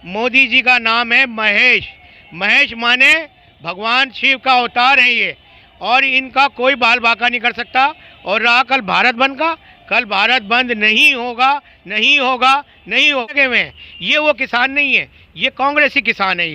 मोदी जी का नाम है महेश। महेश माने भगवान शिव का अवतार है ये, और इनका कोई बाल बाका नहीं कर सकता। और रहा कल भारत बंद का, कल भारत बंद नहीं होगा, नहीं होगा, नहीं होगा में। ये वो किसान नहीं है, ये कांग्रेसी किसान है।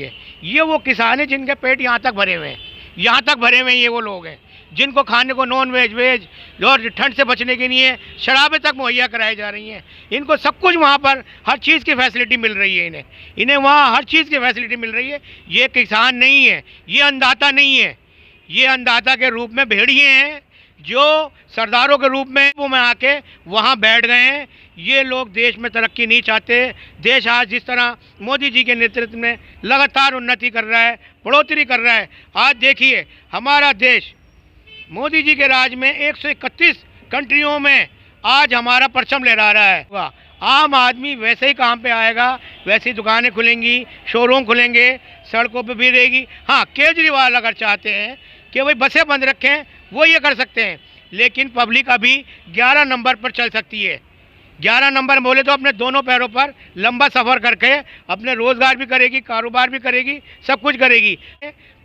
ये वो किसान है जिनके पेट यहाँ तक भरे हुए हैं, यहाँ तक भरे हुए हैं। ये वो लोग हैं जिनको खाने को नॉन वेज, वेज और ठंड से बचने के लिए शराबें तक मुहैया कराई जा रही हैं। इनको सब कुछ वहाँ पर हर चीज़ की फैसिलिटी मिल रही है। इन्हें वहाँ हर चीज़ की फैसिलिटी मिल रही है। ये किसान नहीं है, ये अन्नदाता नहीं है। ये अन्नदाता के रूप में भेड़िए हैं जो सरदारों के रूप में वो आके वहाँ बैठ गए हैं। ये लोग देश में तरक्की नहीं चाहते। देश आज जिस तरह मोदी जी के नेतृत्व में लगातार उन्नति कर रहा है, बढ़ोतरी कर रहा है। आज देखिए हमारा देश मोदी जी के राज में 131 कंट्रियों में आज हमारा परचम लहरा रहा है। आम आदमी वैसे ही काम पे आएगा, वैसे ही दुकानें खुलेंगी, शोरूम खुलेंगे, सड़कों पे भी रहेगी। हाँ, केजरीवाल अगर चाहते हैं कि भाई बसें बंद रखें, वो ये कर सकते हैं, लेकिन पब्लिक अभी 11 नंबर पर चल सकती है। 11 नंबर बोले तो अपने दोनों पैरों पर लंबा सफ़र करके अपने रोज़गार भी करेगी, कारोबार भी करेगी, सब कुछ करेगी।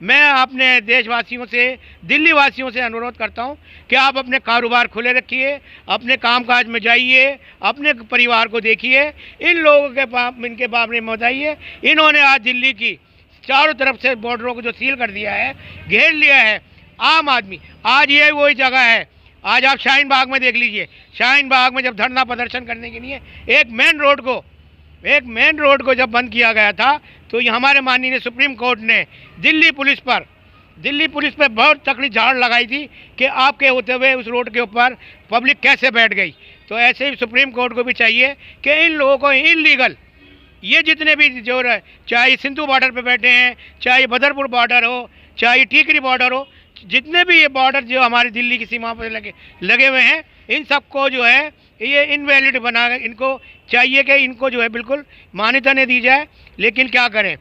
मैं अपने देशवासियों से, दिल्ली वासियों से अनुरोध करता हूं कि आप अपने कारोबार खुले रखिए, अपने कामकाज में जाइए, अपने परिवार को देखिए। इन लोगों के इनके बारे में बताइए। इन्होंने आज दिल्ली की चारों तरफ से बॉर्डरों को जो सील कर दिया है, घेर लिया है आम आदमी। आज ये वही जगह है, आज आप शाहीन बाग में देख लीजिए। शाहीन बाग में जब धरना प्रदर्शन करने के लिए एक मेन रोड को जब बंद किया गया था, तो ये हमारे माननीय सुप्रीम कोर्ट ने दिल्ली पुलिस पर बहुत तकड़ी झाड़ लगाई थी कि आपके होते हुए उस रोड के ऊपर पब्लिक कैसे बैठ गई। तो ऐसे ही सुप्रीम कोर्ट को भी चाहिए कि इन लोगों को इलीगल, ये जितने भी जो चाहे सिंधु बॉर्डर पे बैठे हैं, चाहे बदरपुर बॉर्डर हो, चाहे टीकरी बॉर्डर हो, जितने भी ये बॉर्डर जो हमारी दिल्ली की सीमा पर लगे हुए हैं, इन सबको जो है ये इनवैलिड बना, इनको चाहिए कि इनको जो है बिल्कुल मान्यता नहीं दी जाए। लेकिन क्या करें,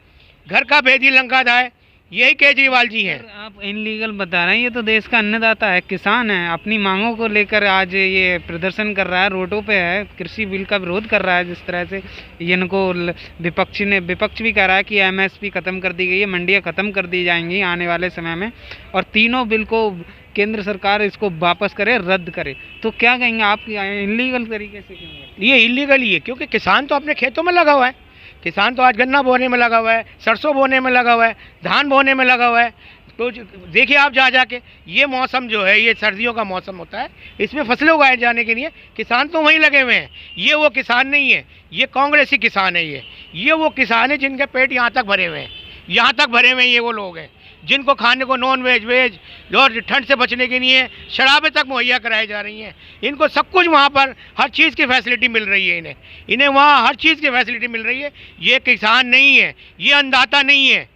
घर का भेदी लंका दाए, यही केजरीवाल जी हैं। आप इनलीगल बता रहे हैं, ये तो देश का अन्नदाता है, किसान है, अपनी मांगों को लेकर आज ये प्रदर्शन कर रहा है, रोडों पे है, कृषि बिल का विरोध कर रहा है। जिस तरह से इनको विपक्ष भी कह रहा है कि एमएसपी खत्म कर दी गई है, मंडियां खत्म कर दी जाएंगी आने वाले समय में, और तीनों बिल को केंद्र सरकार इसको वापस करे, रद्द करे। तो क्या कहेंगे आप, इनलीगल तरीके से क्यों? ये इलीगल ही है क्योंकि किसान तो अपने खेतों में लगा हुआ है। किसान तो आज गन्ना बोने में लगा हुआ है, सरसों बोने में लगा हुआ है, धान बोने में लगा हुआ है। तो देखिए आप जाके ये मौसम जो है, ये सर्दियों का मौसम होता है, इसमें फसलें उगाए जाने के लिए किसान तो वहीं लगे हुए हैं। ये वो किसान नहीं है, ये कांग्रेसी किसान है। ये वो किसान है जिनके पेट यहाँ तक भरे हुए हैं, यहाँ तक भरे हुए हैं। ये वो लोग हैं जिनको खाने को नॉन वेज, वेज और ठंड से बचने के लिए शराबें तक मुहैया कराई जा रही हैं। इनको सब कुछ वहाँ पर हर चीज़ की फैसिलिटी मिल रही है। इन्हें वहाँ हर चीज़ की फैसिलिटी मिल रही है। ये किसान नहीं है, ये अन्नदाता नहीं है।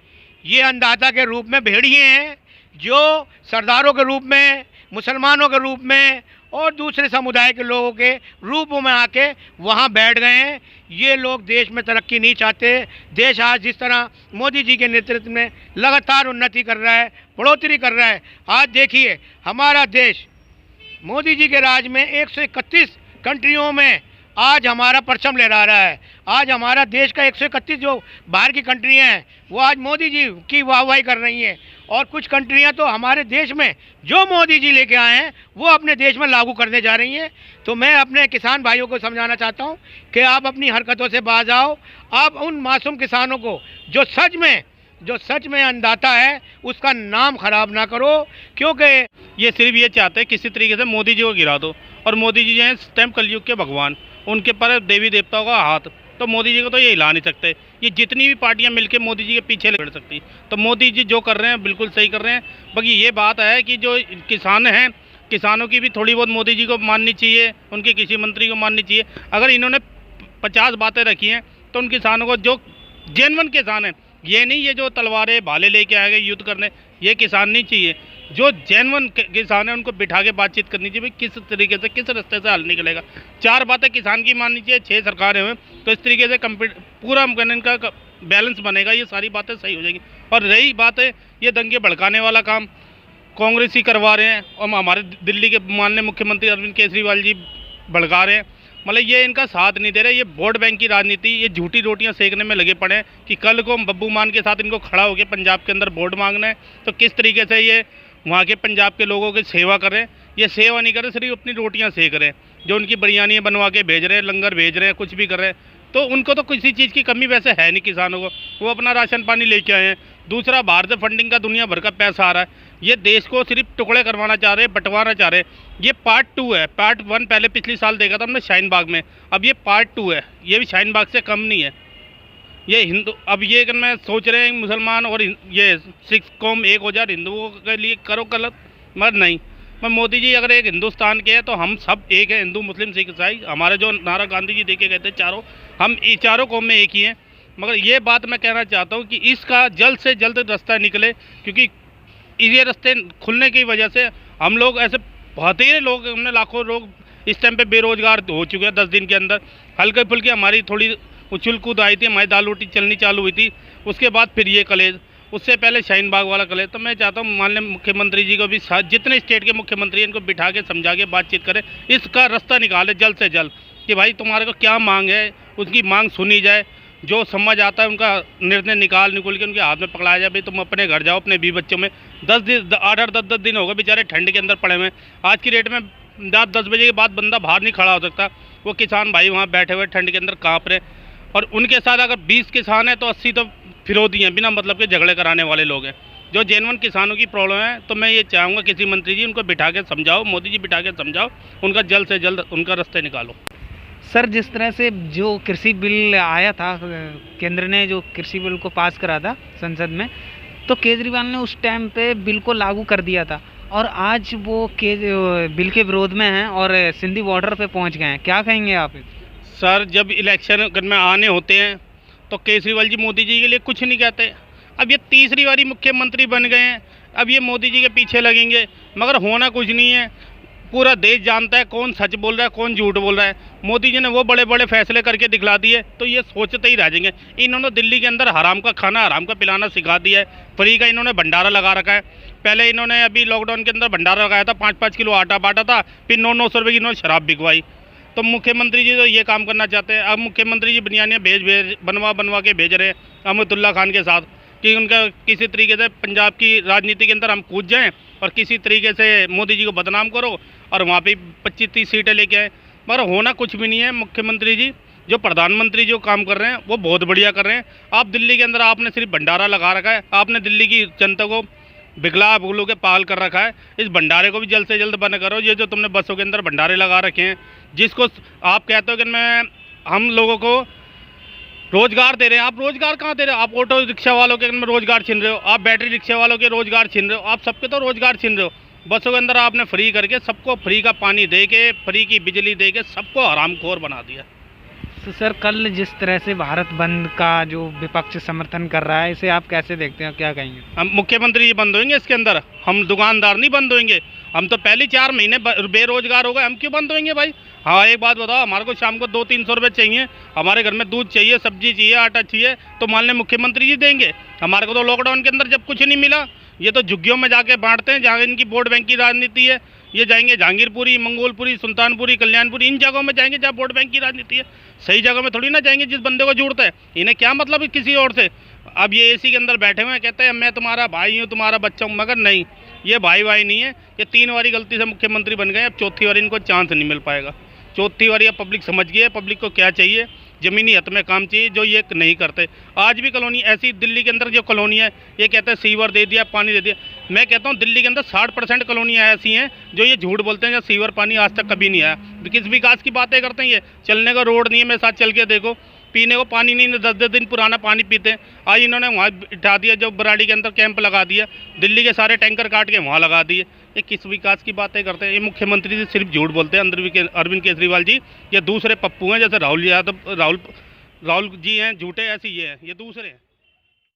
ये अन्नदाता के रूप में भेड़िए हैं जो सरदारों के रूप में, मुसलमानों के रूप में और दूसरे समुदाय के लोगों के रूपों में आके वहाँ बैठ गए हैं। ये लोग देश में तरक्की नहीं चाहते। देश आज जिस तरह मोदी जी के नेतृत्व में लगातार उन्नति कर रहा है, बढ़ोतरी कर रहा है। आज देखिए हमारा देश मोदी जी के राज में 131 कंट्रियों में आज हमारा परचम लहरा रहा है। आज हमारा देश का 131 जो बाहर की कंट्रियाँ हैं वो आज मोदी जी की वाहवाही कर रही हैं, और कुछ कंट्रियां तो हमारे देश में जो मोदी जी लेके आए हैं वो अपने देश में लागू करने जा रही हैं। तो मैं अपने किसान भाइयों को समझाना चाहता हूं कि आप अपनी हरकतों से बाज आओ। आप उन मासूम किसानों को जो सच में अन्नदाता है उसका नाम खराब ना करो, क्योंकि ये सिर्फ ये चाहते हैं किसी तरीके से मोदी जी को गिरा दो। और मोदी जी जो हैं स्टैम्प कलयुग के भगवान, उनके पर देवी देवताओं का हाथ, तो मोदी जी को तो ये हिला नहीं सकते। ये जितनी भी पार्टियां मिलकर मोदी जी के पीछे लड़ सकती, तो मोदी जी जो कर रहे हैं बिल्कुल सही कर रहे हैं। बाकी ये बात है कि जो किसान हैं, किसानों की भी थोड़ी बहुत मोदी जी को माननी चाहिए, उनके कृषि मंत्री को माननी चाहिए। अगर इन्होंने 50 बातें रखी हैं तो उन किसानों को, जो जेन्युइन किसान हैं, ये नहीं ये जो तलवारें भाले लेके आए गए युद्ध करने, ये किसान नहीं चाहिए। जो जेन्युइन किसान है उनको बिठा के बातचीत करनी चाहिए, भाई किस तरीके से, किस रास्ते से हल निकलेगा। 4 बातें किसान की माननी चाहिए, 6 सरकारें हैं, तो इस तरीके से पूरा इनका बैलेंस बनेगा, ये सारी बातें सही हो जाएगी। और रही बात है ये दंगे भड़काने वाला काम कांग्रेस ही करवा रहे हैं, और हमारे दिल्ली के माननीय मुख्यमंत्री अरविंद केजरीवाल जी भड़का रहे हैं। मतलब ये इनका साथ नहीं दे रहे। ये वोट बैंक की राजनीति, ये झूठी रोटियां सेकने में लगे पड़े हैं कि कल को बब्बू मान के साथ इनको खड़ा होकर पंजाब के अंदर वोट मांगना है तो किस तरीके से ये वहाँ के पंजाब के लोगों की सेवा करें। ये सेवा नहीं करें, सिर्फ अपनी रोटियां सेक रहे हैं। जो उनकी बिरयानी बनवा के भेज रहे हैं, लंगर भेज रहे हैं, कुछ भी कर रहे हैं, तो उनको तो किसी चीज़ की कमी वैसे है नहीं किसानों को, वो अपना राशन पानी लेके आए हैं। दूसरा, बाहर से फंडिंग का दुनिया भर का पैसा आ रहा है। ये देश को सिर्फ टुकड़े करवाना चाह रहे हैं, बंटवाना चाह रहे हैं। ये पार्ट 2 है। पार्ट 1 पहले पिछले साल देखा था हमने शाहीन बाग में, अब ये पार्ट 2 है। ये भी शाहीन बाग से कम नहीं है। ये हिंदू, अब ये अगर मैं सोच रहे हैं मुसलमान और ये सिख कौम एक हो जाए, हिंदुओं के लिए करो गलत, मगर नहीं। मैं मोदी जी अगर एक हिंदुस्तान के हैं तो हम सब एक है, हिंदू मुस्लिम सिख ईसाई। हमारे जो नारा गांधी जी देके गए थे चारों, हम चारों कौम में एक ही हैं। मगर ये बात मैं कहना चाहता हूँ कि इसका जल्द से जल्द रास्ता निकले, क्योंकि ये रास्ते खुलने की वजह से हम लोग ऐसे बहुत ही लोग, हमने लाखों लोग इस टाइम पे बेरोजगार हो चुके हैं। 10 दिन के अंदर हल्के फुल्की हमारी थोड़ी उछल कूद आई थी, हमारी दाल रोटी चलनी चालू हुई थी। उसके बाद फिर ये कलेज, उससे पहले शाहीन बाग वाला कलेज। तो मैं चाहता हूँ माननीय मुख्यमंत्री जी को भी साथ, जितने स्टेट के मुख्यमंत्री हैं इनको बिठा के समझा के बातचीत करें, इसका रास्ता निकाले जल्द से जल्द कि भाई तुम्हारे को क्या मांग है, उसकी मांग सुनी जाए। जो समझ आता है उनका निर्णय निकाल के उनके हाथ में पकड़ाया जाए। भाई तुम अपने घर जाओ, अपने 20 बच्चों में 10 दिन 8-10 दिन हो गए बेचारे ठंड के अंदर पड़े हुए। आज की डेट में रात 10 बजे के बाद बंदा बाहर नहीं खड़ा हो सकता। वो किसान भाई वहाँ बैठे हुए ठंड के अंदर काँप रहे, और उनके साथ अगर 20 किसान हैं तो 80 तो विरोधी हैं, बिना मतलब के झगड़े कराने वाले लोग हैं। जो जेन्युइन किसानों की प्रॉब्लम है, तो मैं ये चाहूँगा किसी मंत्री जी उनको बिठा के समझाओ, मोदी जी बिठा के समझाओ, उनका जल्द से जल्द उनका रास्ते निकालो। सर, जिस तरह से जो कृषि बिल आया था, केंद्र ने जो कृषि बिल को पास करा था संसद में, तो केजरीवाल ने उस टाइम पे बिल को लागू कर दिया था, और आज वो बिल के विरोध में हैं और सिंधी बॉर्डर पे पहुंच गए हैं। क्या कहेंगे आप? सर, जब इलेक्शन में आने होते हैं तो केजरीवाल जी मोदी जी के लिए कुछ नहीं कहते। अब ये तीसरी बारी मुख्यमंत्री बन गए हैं, अब ये मोदी जी के पीछे लगेंगे, मगर होना कुछ नहीं है। पूरा देश जानता है कौन सच बोल रहा है, कौन झूठ बोल रहा है। मोदी जी ने वो बड़े बड़े फैसले करके दिखला दिए, तो ये सोचते ही रह जाएंगे। इन्होंने दिल्ली के अंदर हराम का खाना, हराम का पिलाना सिखा दिया है। फ्री का इन्होंने भंडारा लगा रखा है। पहले इन्होंने अभी लॉकडाउन के अंदर भंडारा लगाया था, 5-5 किलो आटा बांटा था, फिर 900 रुपये की इन्होंने शराब बिकवाई। तो मुख्यमंत्री जी तो ये काम करना चाहते हैं। अब मुख्यमंत्री जी बिरयानियाँ बनवा के भेज रहे हैं अहमदुल्ला खान के साथ, कि उनका किसी तरीके से पंजाब की राजनीति के अंदर हम कूद जाएं और किसी तरीके से मोदी जी को बदनाम करो और वहाँ पे 25-30 सीटें लेके आए। मगर होना कुछ भी नहीं है। मुख्यमंत्री जी, जो प्रधानमंत्री जो काम कर रहे हैं वो बहुत बढ़िया कर रहे हैं। आप दिल्ली के अंदर आपने सिर्फ भंडारा लगा रखा है, आपने दिल्ली की जनता को बिगला बुगलू के पाल कर रखा है। इस भंडारे को भी जल्द से जल्द बंद करो। ये जो तुमने बसों के अंदर भंडारे लगा रखे हैं, जिसको आप कहते हो कि हम लोगों को रोजगार दे रहे हैं, आप रोजगार कहाँ दे रहे हो? आप ऑटो रिक्शा वालों के रोजगार छीन रहे हो, आप बैटरी रिक्शा वालों के रोजगार छीन रहे हो, आप सबके तो रोजगार छीन रहे हो। बसों के अंदर आपने फ्री करके सबको फ्री का पानी दे के, फ्री की बिजली दे के सबको हरामखोर बना दिया। तो सर, कल जिस तरह से भारत बंद का जो विपक्ष समर्थन कर रहा है, इसे आप कैसे देखते हैं, क्या कहेंगे? हम मुख्यमंत्री जी बंद होंगे इसके अंदर? हम दुकानदार नहीं बंद होंगे। हम तो पहले 4 महीने बेरोजगार हो गए, हम क्यों बंद होंगे भाई? हाँ, एक बात बताओ, हमारे को शाम को 200-300 रुपये चाहिए, हमारे घर में दूध चाहिए, सब्जी चाहिए, आटा चाहिए, तो माननीय मुख्यमंत्री जी देंगे? हमारे को तो लॉकडाउन के अंदर जब कुछ नहीं मिला, ये तो झुग्गियों में जाके बांटते हैं जहाँ इनकी वोट बैंक की राजनीति है। ये जाएंगे जहांगीरपुरी, मंगोलपुरी, सुल्तानपुरी, कल्याणपुरी, इन जगहों में जाएंगे जहाँ वोट बैंक की राजनीति है। सही जगह में थोड़ी ना जाएंगे जिस बंदे को जुड़ता है। इन्हें क्या मतलब है किसी और से? अब ये एसी के अंदर बैठे हुए हैं, कहते हैं मैं तुम्हारा भाई हूँ, तुम्हारा बच्चा हूँ, मगर नहीं, ये भाई नहीं है। ये 3 बारी गलती से मुख्यमंत्री बन गए, अब 4थी बारी इनको चांस नहीं मिल पाएगा। 4थी बारी अब पब्लिक समझ गई है, पब्लिक को क्या चाहिए, ज़मीनी हद में काम चाहिए, जो ये नहीं करते। आज भी कॉलोनी ऐसी, दिल्ली के अंदर जो कॉलोनी है, ये कहते हैं सीवर दे दिया, पानी दे दिया। मैं कहता हूँ दिल्ली के अंदर 60% कॉलोनियाँ ऐसी हैं जो ये झूठ बोलते हैं, जहाँ सीवर पानी आज तक कभी नहीं आया। किस विकास की बातें करते हैं ये? चलने का रोड नहीं है, मेरे साथ चल के देखो, पीने को पानी नहीं, 10-10 दिन पुराना पानी पीते हैं। आज इन्होंने वहाँ बिठा दिया, जो बराड़ी के अंदर कैंप लगा दिया, दिल्ली के सारे टैंकर काट के वहाँ लगा दिए। ये किस विकास की बातें करते हैं? ये मुख्यमंत्री जी सिर्फ झूठ बोलते हैं। अरविंद केजरीवाल जी ये दूसरे पप्पू हैं, जैसे राहुल जी हैं, झूठे ऐसे ये हैं, ये दूसरे हैं।